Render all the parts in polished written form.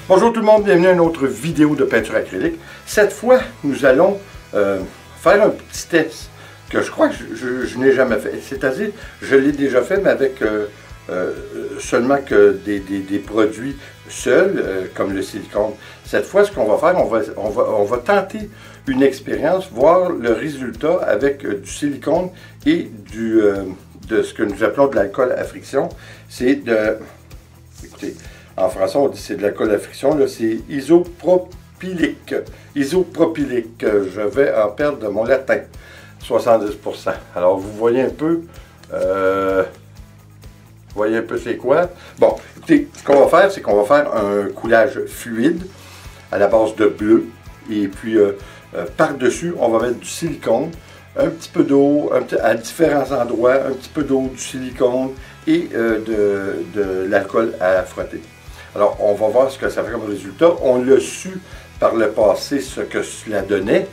Bonjour tout le monde, bienvenue à une autre vidéo de peinture acrylique. Cette fois, nous allons faire un petit test que je crois que je n'ai jamais fait. C'est-à-dire, je l'ai déjà fait, mais avec seulement que des produits seuls, comme le silicone. Cette fois, ce qu'on va faire, on va tenter une expérience, voir le résultat avec du silicone et de ce que nous appelons de l'alcool à friction. C'est de... Écoutez, en français, on dit c'est de l'alcool à friction, c'est isopropylique. Isopropylique, je vais en perdre de mon latin, 70%. Alors, vous voyez un peu c'est quoi. Bon, écoutez, ce qu'on va faire, c'est qu'on va faire un coulage fluide à la base de bleu. Et puis, par-dessus, on va mettre du silicone, un petit peu d'eau, à différents endroits, un petit peu d'eau, du silicone et de l'alcool à frotter. Alors, on va voir ce que ça fait comme résultat. On l'a su par le passé ce que cela donnait,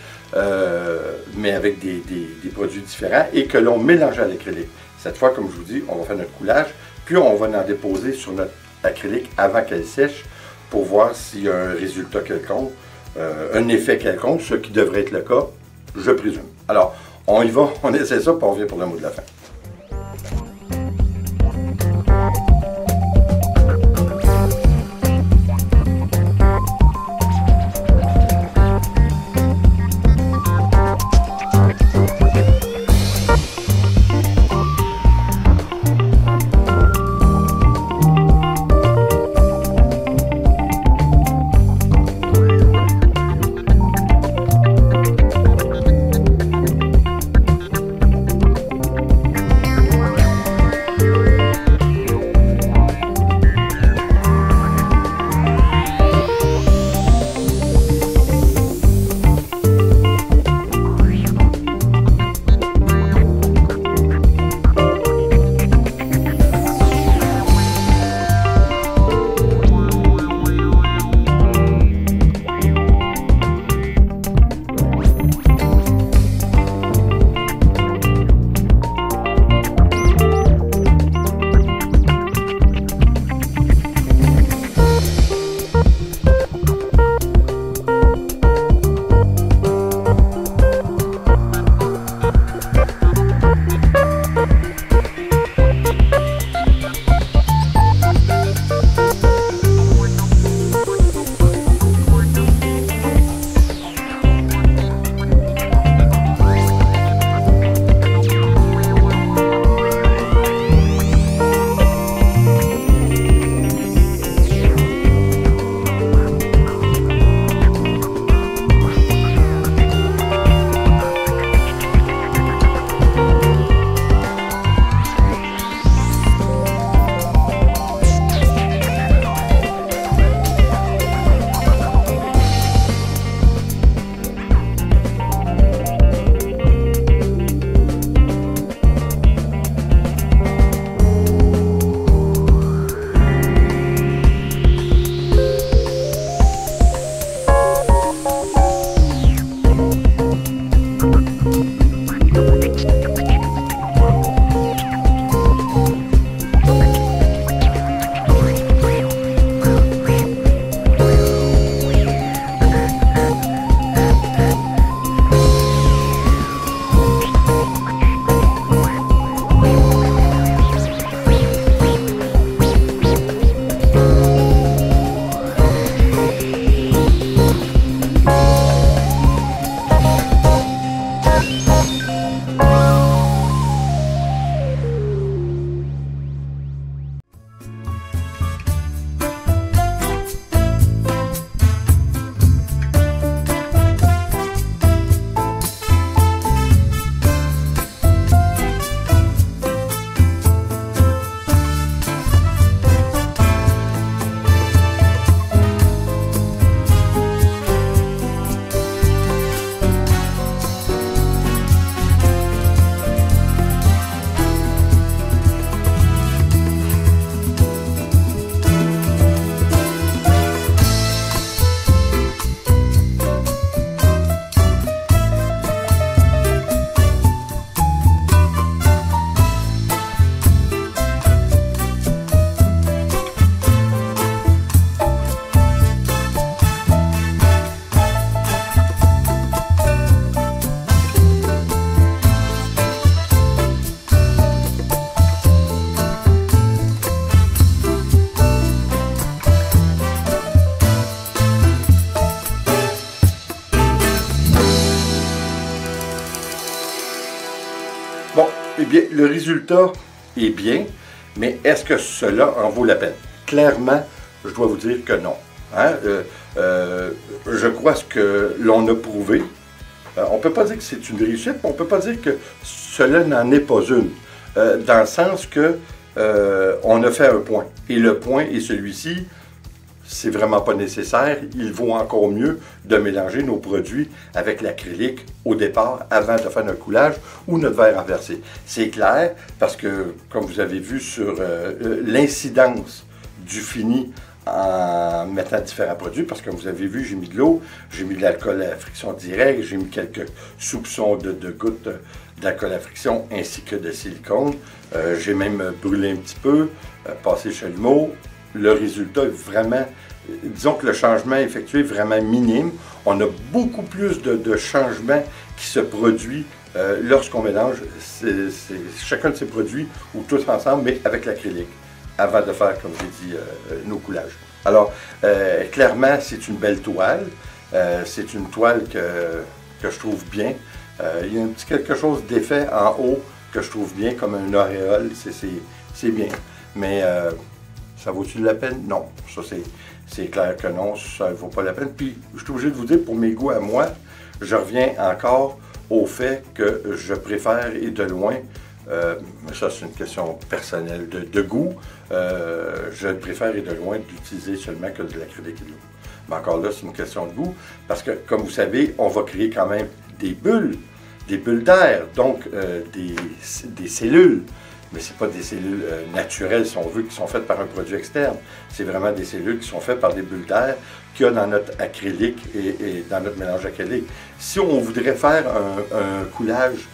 mais avec des produits différents et que l'on mélange à l'acrylique. Cette fois, comme je vous dis, on va faire notre coulage, puis on va en déposer sur notre acrylique avant qu'elle sèche pour voir s'il y a un résultat quelconque, un effet quelconque, ce qui devrait être le cas, je présume. Alors, on y va, on essaie ça, puis on revient pour le mot de la fin. Eh bien, le résultat est bien, mais est-ce que cela en vaut la peine? Clairement, je dois vous dire que non. Hein? Je crois ce que l'on a prouvé. On ne peut pas dire que c'est une réussite, mais on ne peut pas dire que cela n'en est pas une. Dans le sens que on a fait un point. Et le point est celui-ci. C'est vraiment pas nécessaire. Il vaut encore mieux de mélanger nos produits avec l'acrylique au départ, avant de faire notre coulage ou notre verre renversé. C'est clair parce que, comme vous avez vu sur l'incidence du fini en mettant différents produits, parce que comme vous avez vu, j'ai mis de l'eau, j'ai mis de l'alcool à friction directe, j'ai mis quelques soupçons de gouttes d'alcool à friction ainsi que de silicone. J'ai même brûlé un petit peu, passé le chalumeau. Le résultat est vraiment, disons que le changement effectué est vraiment minime. On a beaucoup plus de changements qui se produisent lorsqu'on mélange chacun de ces produits ou tous ensemble, mais avec l'acrylique, avant de faire, comme j'ai dit, nos coulages. Alors, clairement, c'est une belle toile. C'est une toile que je trouve bien. Il y a un petit quelque chose d'effet en haut que je trouve bien, comme un auréole. C'est bien. Mais ça vaut-il la peine? Non. Ça, c'est clair que non, ça ne vaut pas la peine. Puis, je suis obligé de vous dire, pour mes goûts à moi, je reviens encore au fait que je préfère, et de loin, mais ça c'est une question personnelle de goût, je préfère, et de loin, d'utiliser seulement que de l'acrylique et de l'eau. Mais encore là, c'est une question de goût, parce que, comme vous savez, on va créer quand même des bulles d'air, donc des cellules. Mais ce n'est pas des cellules naturelles, si on veut, qui sont faites par un produit externe. C'est vraiment des cellules qui sont faites par des bulles d'air qu'il y a dans notre acrylique et dans notre mélange acrylique. Si on voudrait faire un coulage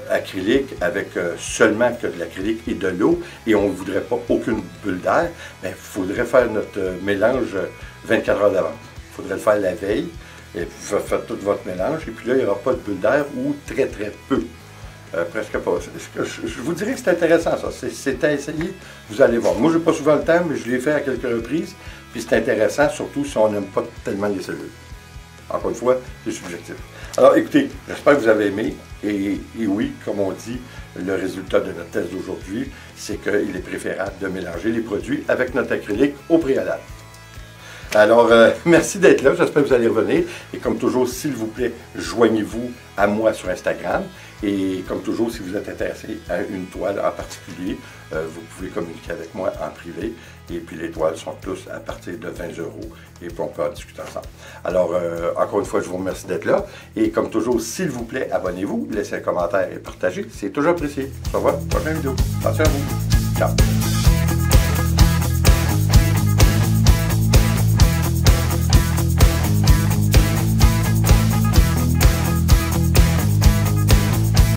acrylique avec seulement que de l'acrylique et de l'eau, et on ne voudrait pas aucune bulle d'air, il faudrait faire notre mélange 24 heures d'avance. Il faudrait le faire la veille, et vous faites tout votre mélange, et puis là, il n'y aura pas de bulle d'air ou très très peu. Presque pas. Je vous dirais que c'est intéressant, ça. C'est à essayer, vous allez voir. Moi, je n'ai pas souvent le temps, mais je l'ai fait à quelques reprises. Puis c'est intéressant, surtout si on n'aime pas tellement les cellules. Encore une fois, c'est subjectif. Alors, écoutez, j'espère que vous avez aimé. Et oui, comme on dit, le résultat de notre test d'aujourd'hui, c'est qu'il est préférable de mélanger les produits avec notre acrylique au préalable. Alors, merci d'être là. J'espère que vous allez revenir. Et comme toujours, s'il vous plaît, joignez-vous à moi sur Instagram. Et comme toujours, si vous êtes intéressé à une toile en particulier, vous pouvez communiquer avec moi en privé. Et puis, les toiles sont tous à partir de 20 €. Et puis, on peut en discuter ensemble. Alors, encore une fois, je vous remercie d'être là. Et comme toujours, s'il vous plaît, abonnez-vous, laissez un commentaire et partagez. C'est toujours apprécié. On se revoit dans la prochaine vidéo. Attention à vous. Ciao.